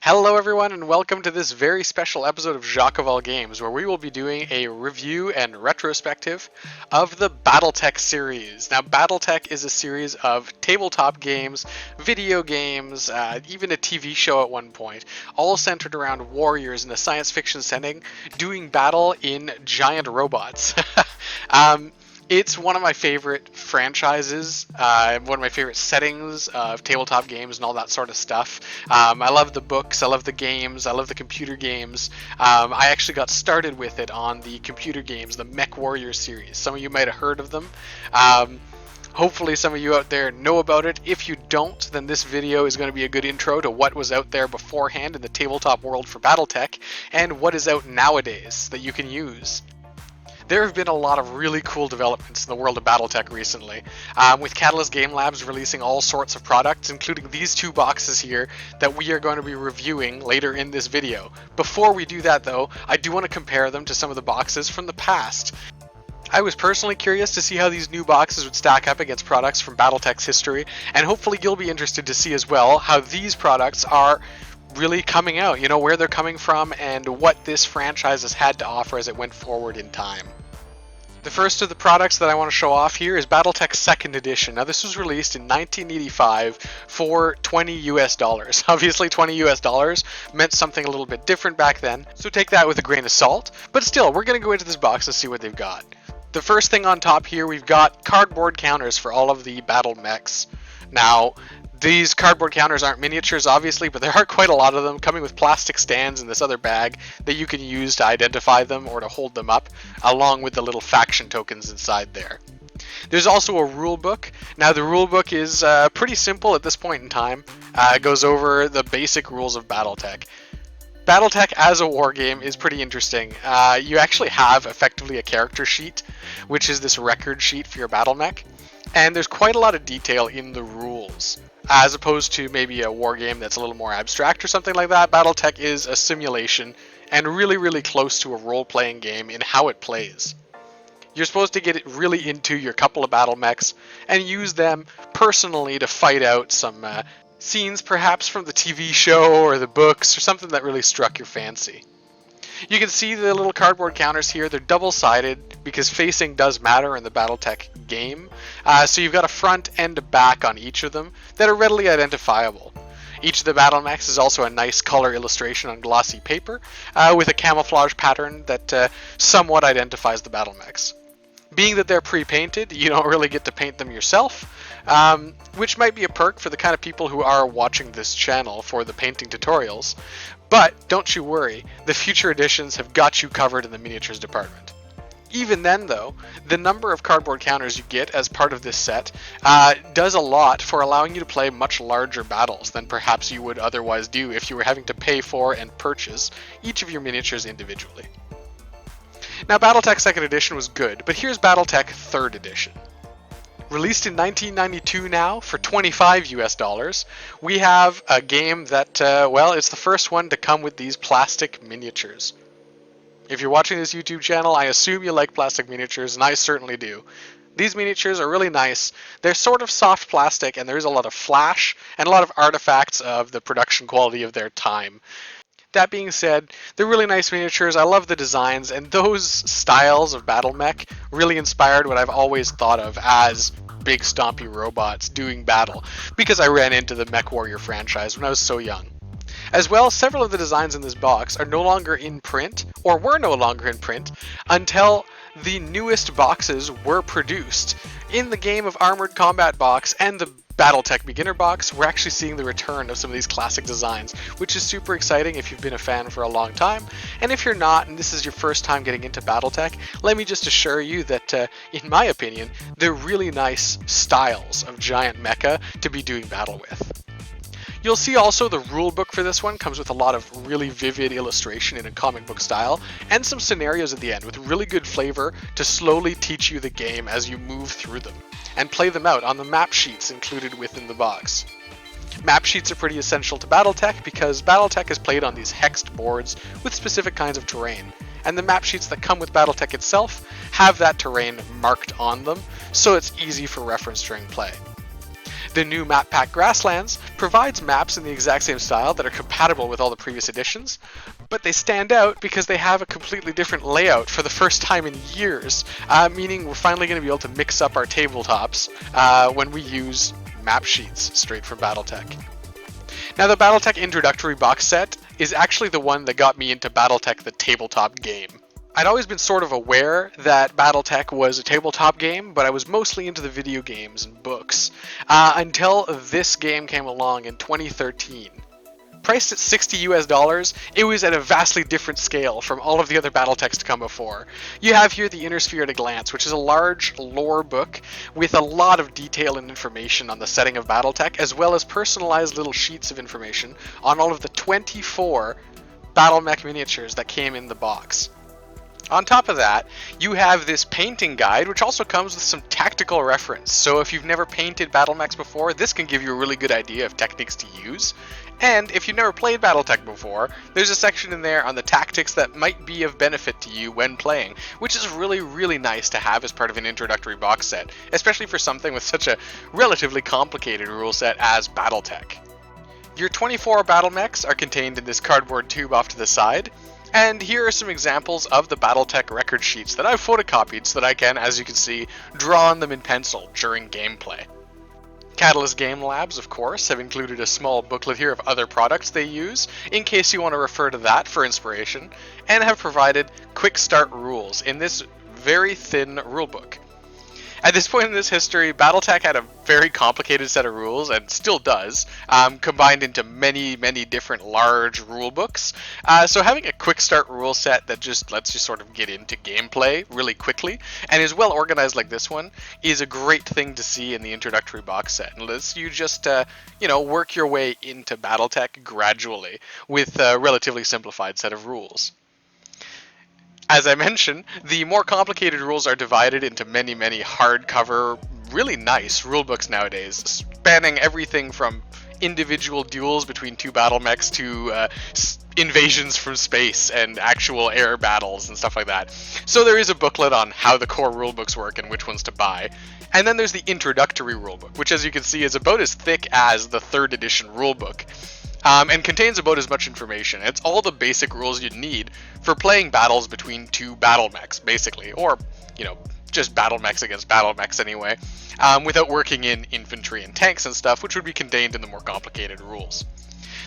Hello everyone and welcome to this very special episode of Jacques of All Games, where we will be doing a review and retrospective of the Battletech series. Now Battletech is a series of tabletop games, video games, even a TV show at one point, all centered around warriors in a science fiction setting doing battle in giant robots. It's one of my favorite franchises, one of my favorite settings of tabletop games and all that sort of stuff. I love the books, I love the games, I love the computer games. I actually got started with it on the computer games, the Mech Warrior series. Some of you might have heard of them. Hopefully some of you out there know about it. If you don't, then this video is going to be a good intro to what was out there beforehand in the tabletop world for Battletech, and what is out nowadays that you can use. There have been a lot of really cool developments in the world of Battletech recently, with Catalyst Game Labs releasing all sorts of products, including these two boxes here that we are going to be reviewing later in this video. Before we do that though, I do want to compare them to some of the boxes from the past. I was personally curious to see how these new boxes would stack up against products from Battletech's history, and hopefully you'll be interested to see as well how these products are really coming out, you know, where they're coming from and what this franchise has had to offer as it went forward in time. The first of the products that I want to show off here is Battletech 2nd Edition. Now this was released in 1985 for $20 US. Obviously $20 US meant something a little bit different back then, so take that with a grain of salt. But still, we're going to go into this box and see what they've got. The first thing on top here, we've got cardboard counters for all of the battle mechs. Now, these cardboard counters aren't miniatures, obviously, but there are quite a lot of them, coming with plastic stands in this other bag that you can use to identify them or to hold them up, along with the little faction tokens inside there. There's also a rule book. Now, the rule book is pretty simple at this point in time. It goes over the basic rules of Battletech. Battletech as a wargame is pretty interesting. You actually have effectively a character sheet, which is this record sheet for your battle mech, and there's quite a lot of detail in the rules. As opposed to maybe a war game that's a little more abstract or something like that, Battletech is a simulation and really close to a role-playing game in how it plays. You're supposed to get it really into your couple of battle mechs and use them personally to fight out some scenes perhaps from the TV show or the books or something that really struck your fancy. You can see the little cardboard counters here. They're double-sided because facing does matter in the Battletech game. So you've got a front and a back on each of them that are readily identifiable. Each of the battle mechs is also a nice color illustration on glossy paper with a camouflage pattern that somewhat identifies the battle mechs. Being that they're pre-painted, you don't really get to paint them yourself, which might be a perk for the kind of people who are watching this channel for the painting tutorials. But don't you worry, the future editions have got you covered in the miniatures department. Even then though, the number of cardboard counters you get as part of this set does a lot for allowing you to play much larger battles than perhaps you would otherwise do if you were having to pay for and purchase each of your miniatures individually. Now Battletech 2nd Edition was good, but here's Battletech 3rd Edition. Released in 1992 now for $25 US, we have a game that, well, it's the first one to come with these plastic miniatures. If you're watching this YouTube channel, I assume you like plastic miniatures, and I certainly do. These miniatures are really nice. They're sort of soft plastic, and there's a lot of flash and a lot of artifacts of the production quality of their time. That being said, they're really nice miniatures. I love the designs, and those styles of battle mech really inspired what I've always thought of as big stompy robots doing battle, because I ran into the Mech Warrior franchise when I was so young. As well, several of the designs in this box are no longer in print, or were no longer in print, until the newest boxes were produced. In the Game of Armoured Combat box and the Battletech Beginner box, we're actually seeing the return of some of these classic designs, which is super exciting if you've been a fan for a long time. And if you're not, and this is your first time getting into Battletech, let me just assure you that, in my opinion, they're really nice styles of giant mecha to be doing battle with. You'll see also the rulebook for this one comes with a lot of really vivid illustration in a comic book style, and some scenarios at the end with really good flavor to slowly teach you the game as you move through them, and play them out on the map sheets included within the box. Map sheets are pretty essential to Battletech because Battletech is played on these hexed boards with specific kinds of terrain, and the map sheets that come with Battletech itself have that terrain marked on them, so it's easy for reference during play. The new map pack Grasslands provides maps in the exact same style that are compatible with all the previous editions, but they stand out because they have a completely different layout for the first time in years, meaning we're finally going to be able to mix up our tabletops when we use map sheets straight from Battletech. Now, the Battletech Introductory Box Set is actually the one that got me into Battletech, the tabletop game. I'd always been sort of aware that Battletech was a tabletop game, but I was mostly into the video games and books, until this game came along in 2013. Priced at $60 US, it was at a vastly different scale from all of the other Battletechs to come before. You have here the Inner Sphere at a Glance, which is a large lore book with a lot of detail and information on the setting of Battletech, as well as personalized little sheets of information on all of the 24 battle mech miniatures that came in the box. On top of that, you have this painting guide, which also comes with some tactical reference. So if you've never painted battle mechs before, this can give you a really good idea of techniques to use. And if you've never played Battletech before, there's a section in there on the tactics that might be of benefit to you when playing, which is really, really nice to have as part of an introductory box set, especially for something with such a relatively complicated rule set as Battletech. Your 24 battle mechs are contained in this cardboard tube off to the side, and here are some examples of the Battletech record sheets that I've photocopied so that I can, as you can see, draw on them in pencil during gameplay. Catalyst Game Labs, of course, have included a small booklet here of other products they use, in case you want to refer to that for inspiration, and have provided quick start rules in this very thin rulebook. At this point in this history, Battletech had a very complicated set of rules, and still does, combined into many, many different large rule books. So having a quick start rule set that just lets you sort of get into gameplay really quickly, and is well organized like this one, is a great thing to see in the introductory box set. And lets you just, work your way into Battletech gradually with a relatively simplified set of rules. As I mentioned, the more complicated rules are divided into many, many hardcover, really nice rulebooks nowadays, spanning everything from individual duels between two battle mechs to invasions from space and actual air battles and stuff like that. So there is a booklet on how the core rulebooks work and which ones to buy. And then there's the introductory rulebook, which, as you can see, is about as thick as the 3rd edition rulebook. And contains about as much information. It's all the basic rules you'd need for playing battles between two battle mechs, basically, or, just battle mechs against battle mechs anyway, without working in infantry and tanks and stuff, which would be contained in the more complicated rules.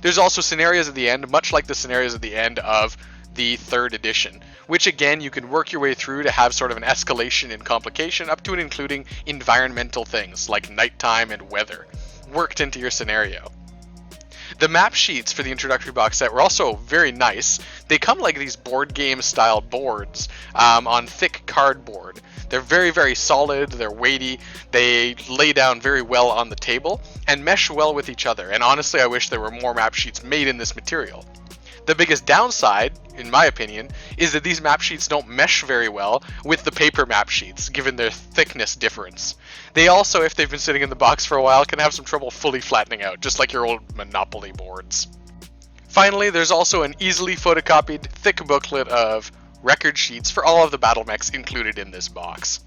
There's also scenarios at the end, much like the scenarios at the end of the 3rd edition, which again you can work your way through to have sort of an escalation in complication up to and including environmental things like nighttime and weather worked into your scenario. The map sheets for the introductory box set were also very nice. They come like these board game style boards on thick cardboard. They're very, very solid, they're weighty, they lay down very well on the table, and mesh well with each other. And honestly, I wish there were more map sheets made in this material. The biggest downside, in my opinion, is that these map sheets don't mesh very well with the paper map sheets, given their thickness difference. They also, if they've been sitting in the box for a while, can have some trouble fully flattening out, just like your old Monopoly boards. Finally, there's also an easily photocopied, thick booklet of record sheets for all of the battle mechs included in this box.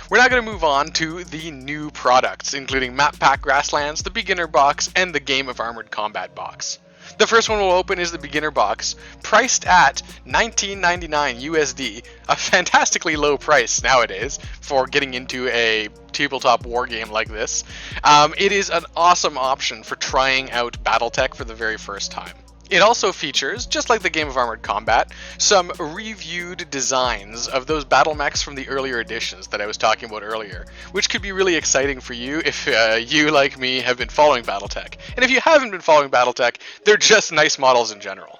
We're now going to move on to the new products, including Map Pack Grasslands, the Beginner Box, and the Game of Armoured Combat box. The first one we'll open is the Beginner Box, priced at $19.99 USD, a fantastically low price nowadays for getting into a tabletop war game like this. It is an awesome option for trying out Battletech for the very first time. It also features, just like the Game of Armoured Combat, some reviewed designs of those battle mechs from the earlier editions that I was talking about earlier, which could be really exciting for you if you, like me, have been following Battletech. And if you haven't been following Battletech, they're just nice models in general.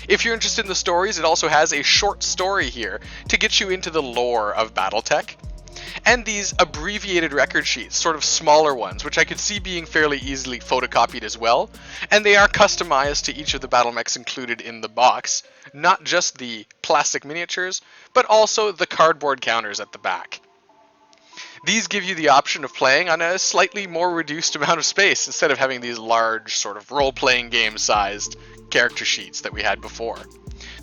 If you're interested in the stories, it also has a short story here to get you into the lore of Battletech. And these abbreviated record sheets, sort of smaller ones, which I could see being fairly easily photocopied as well, and they are customized to each of the battle mechs included in the box, not just the plastic miniatures, but also the cardboard counters at the back. These give you the option of playing on a slightly more reduced amount of space, instead of having these large, sort of role-playing game-sized character sheets that we had before.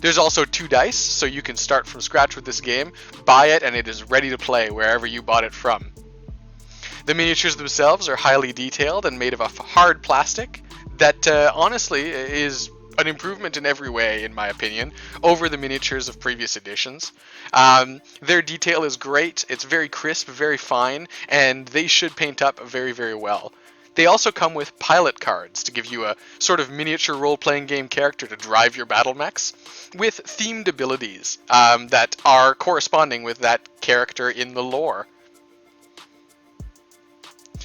There's also 2 dice, so you can start from scratch with this game, buy it, and it is ready to play wherever you bought it from. The miniatures themselves are highly detailed and made of a hard plastic that honestly is an improvement in every way, in my opinion, over the miniatures of previous editions. Their detail is great, it's very crisp, very fine, and they should paint up very, very well. They also come with pilot cards to give you a sort of miniature role-playing game character to drive your battle mechs, with themed abilities that are corresponding with that character in the lore.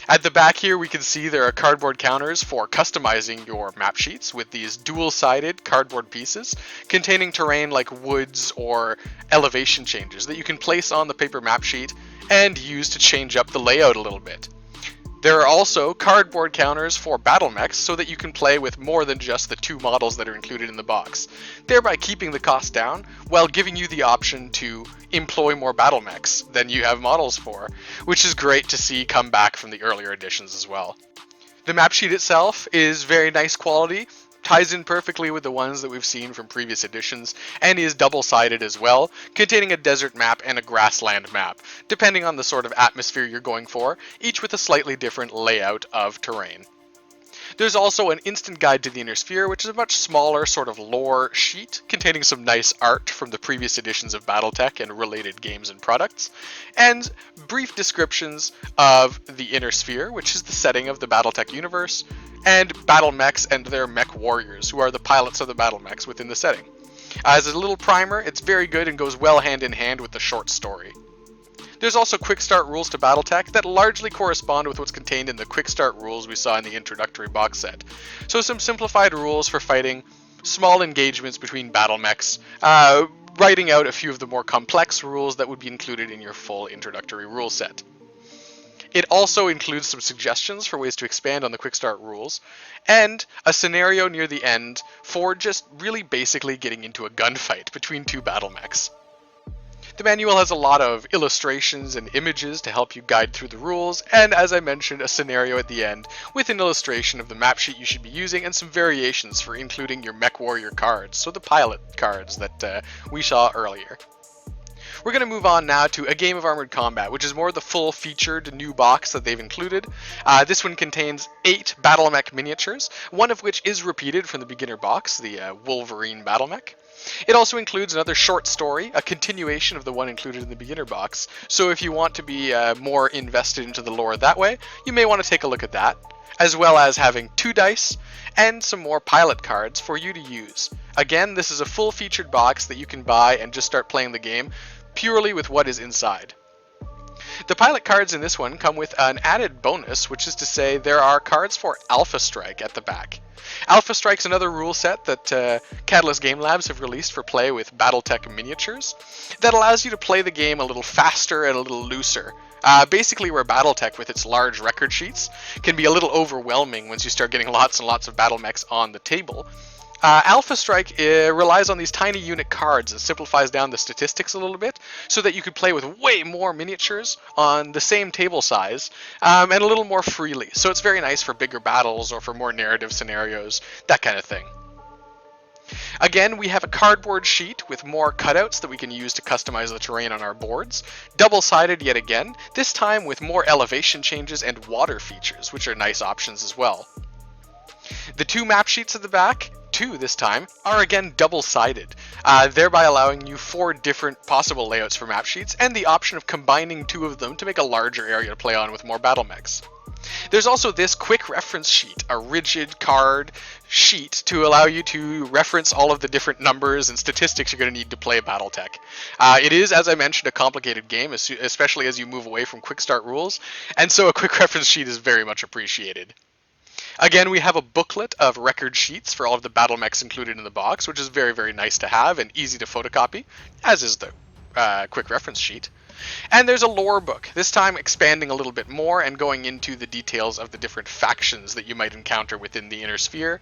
At the back here, we can see there are cardboard counters for customizing your map sheets with these dual-sided cardboard pieces containing terrain like woods or elevation changes that you can place on the paper map sheet and use to change up the layout a little bit. There are also cardboard counters for battle mechs so that you can play with more than just the 2 models that are included in the box, thereby keeping the cost down while giving you the option to employ more battle mechs than you have models for, which is great to see come back from the earlier editions as well. The map sheet itself is very nice quality, ties in perfectly with the ones that we've seen from previous editions, and is double-sided as well, containing a desert map and a grassland map, depending on the sort of atmosphere you're going for, each with a slightly different layout of terrain. There's also an instant guide to the Inner Sphere, which is a much smaller sort of lore sheet, containing some nice art from the previous editions of Battletech and related games and products, and brief descriptions of the Inner Sphere, which is the setting of the Battletech universe, and battle mechs and their mech warriors, who are the pilots of the battle mechs within the setting. As a little primer, it's very good and goes well hand in hand with the short story. There's also quick start rules to Battletech that largely correspond with what's contained in the quick start rules we saw in the Introductory Box Set. So some simplified rules for fighting small engagements between battle mechs, writing out a few of the more complex rules that would be included in your full introductory rule set. It also includes some suggestions for ways to expand on the quick start rules, and a scenario near the end for just really basically getting into a gunfight between 2 battle mechs. The manual has a lot of illustrations and images to help you guide through the rules, and as I mentioned, a scenario at the end with an illustration of the map sheet you should be using and some variations for including your mech warrior cards, so the pilot cards that we saw earlier. We're going to move on now to a Game of Armoured Combat, which is more the full-featured new box that they've included. This one contains 8 battle mech miniatures, one of which is repeated from the beginner box, the Wolverine battle mech. It also includes another short story, a continuation of the one included in the beginner box, so if you want to be more invested into the lore that way, you may want to take a look at that, as well as having 2 dice and some more pilot cards for you to use. Again, this is a full-featured box that you can buy and just start playing the game purely with what is inside. The pilot cards in this one come with an added bonus, which is to say there are cards for Alpha Strike at the back. Alpha Strike's another rule set that Catalyst Game Labs have released for play with Battletech miniatures that allows you to play the game a little faster and a little looser. Basically where Battletech with its large record sheets can be a little overwhelming once you start getting lots and lots of battle mechs on the table. Alpha Strike relies on these tiny unit cards and simplifies down the statistics a little bit so that you could play with way more miniatures on the same table size and a little more freely. So it's very nice for bigger battles or for more narrative scenarios, that kind of thing. Again, we have a cardboard sheet with more cutouts that we can use to customize the terrain on our boards, double-sided yet again, this time with more elevation changes and water features, which are nice options as well. The 2 map sheets at the back, 2 this time, are again double-sided, thereby allowing you 4 different possible layouts for map sheets and the option of combining 2 of them to make a larger area to play on with more battle mechs. There's also this quick reference sheet, a rigid card sheet to allow you to reference all of the different numbers and statistics you're going to need to play Battletech. It is, as I mentioned, a complicated game, especially as you move away from quick start rules, and so a quick reference sheet is very much appreciated. Again, we have a booklet of record sheets for all of the battle mechs included in the box, which is very, very nice to have and easy to photocopy, as is the quick reference sheet. And there's a lore book, this time expanding a little bit more and going into the details of the different factions that you might encounter within the Inner Sphere,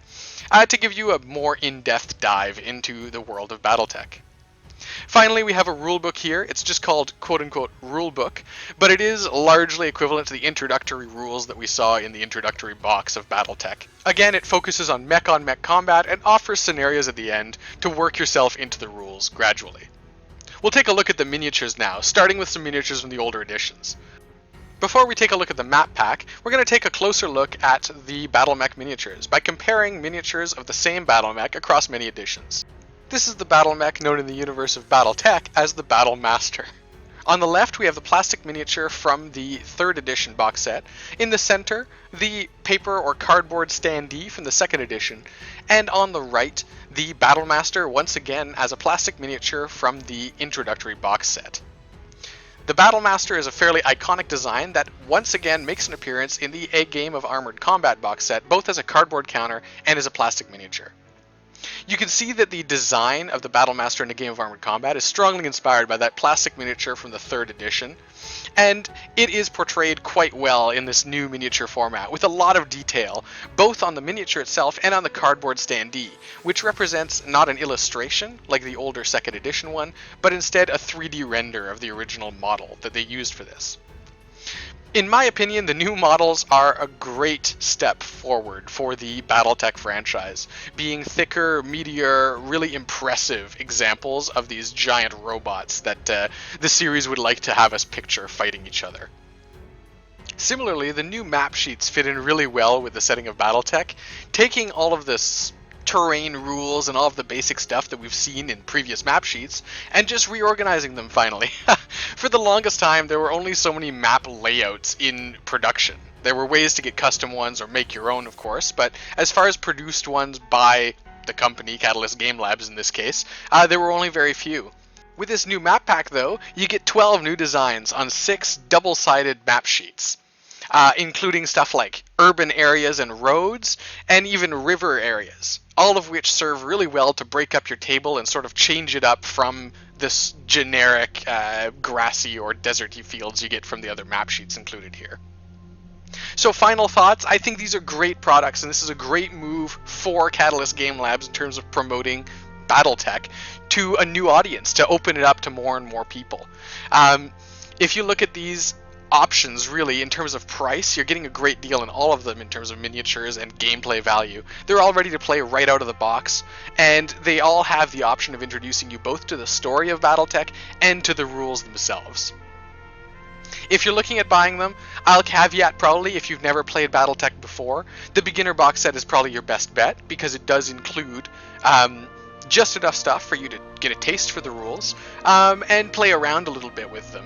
to give you a more in-depth dive into the world of Battletech. Finally, we have a rulebook here. It's just called quote-unquote rulebook, but it is largely equivalent to the introductory rules that we saw in the introductory box of Battletech. Again, it focuses on mech-on-mech combat and offers scenarios at the end to work yourself into the rules gradually. We'll take a look at the miniatures now, starting with some miniatures from the older editions. Before we take a look at the map pack, we're going to take a closer look at the Battle Mech miniatures by comparing miniatures of the same Battle Mech across many editions. This is the Battle Mech known in the universe of Battletech as the Battle Master. On the left, we have the plastic miniature from the 3rd edition box set. In the center, the paper or cardboard standee from the 2nd edition. And on the right, the Battle Master once again as a plastic miniature from the Introductory Box Set. The Battle Master is a fairly iconic design that once again makes an appearance in the A Game of Armoured Combat box set, both as a cardboard counter and as a plastic miniature. You can see that the design of the Battle Master in the Game of Armoured Combat is strongly inspired by that plastic miniature from the 3rd edition, and it is portrayed quite well in this new miniature format, with a lot of detail, both on the miniature itself and on the cardboard standee, which represents not an illustration, like the older 2nd edition one, but instead a 3D render of the original model that they used for this. In my opinion, the new models are a great step forward for the Battletech franchise, being thicker, meatier, really impressive examples of these giant robots that the series would like to have us picture fighting each other. Similarly, the new map sheets fit in really well with the setting of Battletech, taking all of this terrain rules and all of the basic stuff that we've seen in previous map sheets and just reorganizing them finally. For the longest time, there were only so many map layouts in production. There were ways to get custom ones or make your own, of course, but as far as produced ones by the company, Catalyst Game Labs in this case, there were only very few. With this new map pack, though, you get 12 new designs on 6 double-sided map sheets. Including stuff like urban areas and roads, and even river areas, all of which serve really well to break up your table and sort of change it up from this generic grassy or deserty fields you get from the other map sheets included here. So final thoughts, I think these are great products, and this is a great move for Catalyst Game Labs in terms of promoting Battletech to a new audience, to open it up to more and more people. If you look at these options, really, in terms of price, you're getting a great deal in all of them in terms of miniatures and gameplay value. They're all ready to play right out of the box, and they all have the option of introducing you both to the story of Battletech and to the rules themselves. If you're looking at buying them, I'll caveat probably if you've never played Battletech before, the beginner box set is probably your best bet because it does include just enough stuff for you to get a taste for the rules and play around a little bit with them.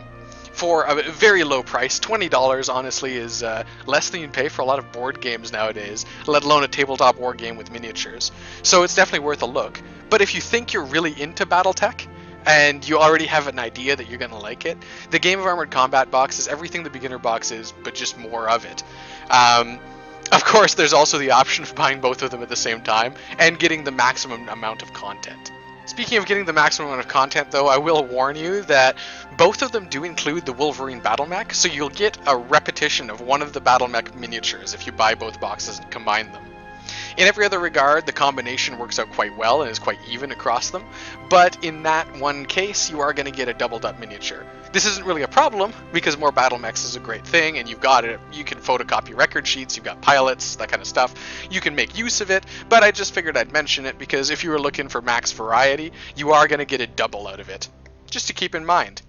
For a very low price, $20 honestly is less than you'd pay for a lot of board games nowadays, let alone a tabletop war game with miniatures. So it's definitely worth a look. But if you think you're really into Battletech, and you already have an idea that you're going to like it, the Game of Armoured Combat box is everything the beginner box is, but just more of it. Of course, there's also the option of buying both of them at the same time, and getting the maximum amount of content. Speaking of getting the maximum amount of content, though, I will warn you that both of them do include the Wolverine Battle Mech, so you'll get a repetition of one of the Battle Mech miniatures if you buy both boxes and combine them. In every other regard, the combination works out quite well and is quite even across them, but in that one case, you are going to get a doubled up miniature. This isn't really a problem, because more Battle Mechs is a great thing, and you've got it. You can photocopy record sheets, you've got pilots, that kind of stuff. You can make use of it, but I just figured I'd mention it, because if you were looking for max variety, you are going to get a double out of it. Just to keep in mind.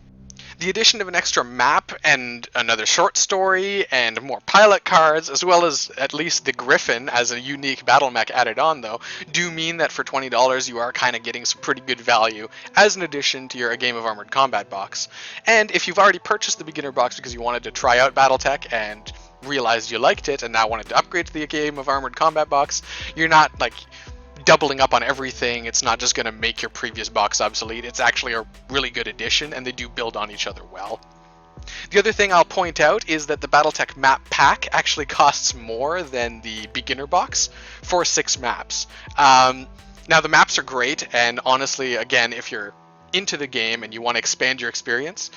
The addition of an extra map and another short story and more pilot cards, as well as at least the Griffin as a unique battle mech added on, though, do mean that for $20 you are kind of getting some pretty good value as an addition to your A Game of Armoured Combat box. And if you've already purchased the beginner box because you wanted to try out Battletech and realized you liked it and now wanted to upgrade to the Game of Armoured Combat box, you're not like doubling up on everything. It's not just going to make your previous box obsolete. It's actually a really good addition, and they do build on each other well. The other thing I'll point out is that the Battletech map pack actually costs more than the beginner box for 6 maps. Now the maps are great, and honestly, again, if you're into the game and you want to expand your experience,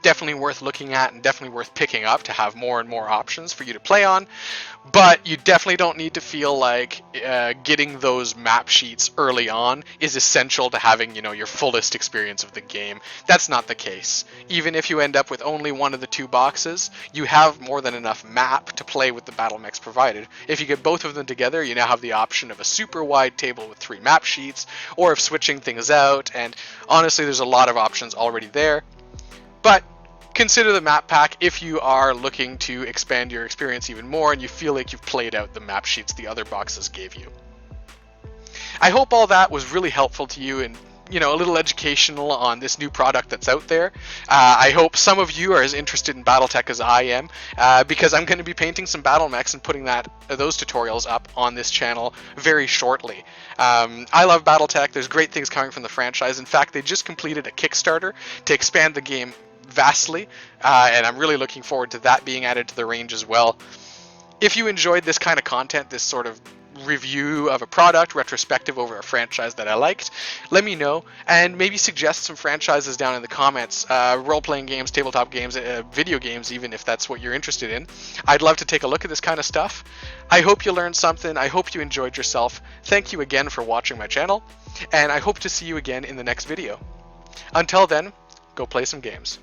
definitely worth looking at and definitely worth picking up to have more and more options for you to play on. But you definitely don't need to feel like getting those map sheets early on is essential to having, your fullest experience of the game. That's not the case. Even if you end up with only one of the 2 boxes, you have more than enough map to play with the battle mechs provided. If you get both of them together, you now have the option of a super wide table with 3 map sheets, or of switching things out, and honestly, there's a lot of options already there. But consider the map pack if you are looking to expand your experience even more and you feel like you've played out the map sheets the other boxes gave you. I hope all that was really helpful to you and, you know, a little educational on this new product that's out there. I hope some of you are as interested in Battletech as I am, because I'm going to be painting some battle mechs and putting those tutorials up on this channel very shortly. I love Battletech. There's great things coming from the franchise. In fact, they just completed a Kickstarter to expand the game vastly, and I'm really looking forward to that being added to the range as well. If you enjoyed this kind of content, this sort of review of a product, retrospective over a franchise that I liked, let me know, and maybe suggest some franchises down in the comments, role-playing games, tabletop games, video games even, if that's what you're interested in. I'd love to take a look at this kind of stuff. I hope you learned something. I hope you enjoyed yourself. Thank you again for watching my channel, and I hope to see you again in the next video. Until then, go play some games.